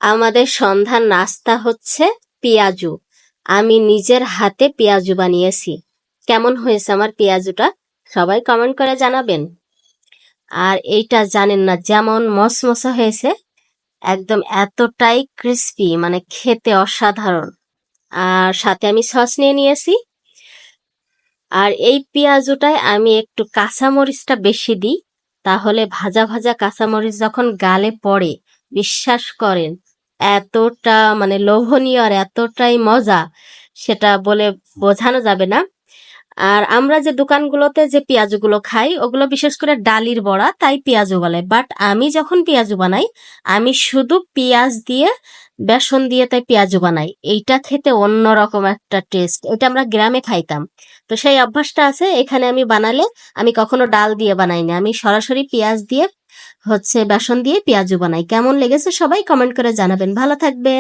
আমাদের সন্ধ্যার নাস্তা হচ্ছে পেঁয়াজু। আমি নিজের হাতে পেঁয়াজু বানিয়েছি। কেমন হয়েছে আমার পেঁয়াজুটা? সবাই কমেন্ট করে জানাবেন। আর এইটা জানেন না, যেমন মসমসা হয়েছে, একদম এতটাই ক্রিস্পি, মানে খেতে অসাধারণ। আর সাথে আমি সস নিয়ে নিয়েছি। আর এই পেঁয়াজুটায় আমি একটু কাঁচামরিচটা বেশি দিই, তাহলে ভাজা ভাজা কাঁচামরিচ যখন গালে পড়ে, বিশ্বাস করেন, এতটা মানে লোভনীয় আর এতটাই মজা, সেটা বলে বোঝানো যাবে না। আর আমরা যে দোকানগুলোতে যে পেঁয়াজুগুলো খাই, ওগুলো বিশেষ করে ডালির বড়া, তাই পেঁয়াজু বলে। বাট আমি যখন পেঁয়াজু বানাই, আমি শুধু পেঁয়াজ দিয়ে, বেসন দিয়ে তাই পেঁয়াজু বানাই। এইটা খেতে অন্যরকম একটা টেস্ট। এটা আমরা গ্রামে খাইতাম, তো সেই অভ্যাসটা আছে। এখানে আমি বানালে আমি কখনো ডাল দিয়ে বানাই না, আমি সরাসরি পেঁয়াজ দিয়ে, বেসন দিয়ে পেঁয়াজু বানাই। কেমন লেগেছে সবাই কমেন্ট করে জানাবেন। ভালো থাকবে।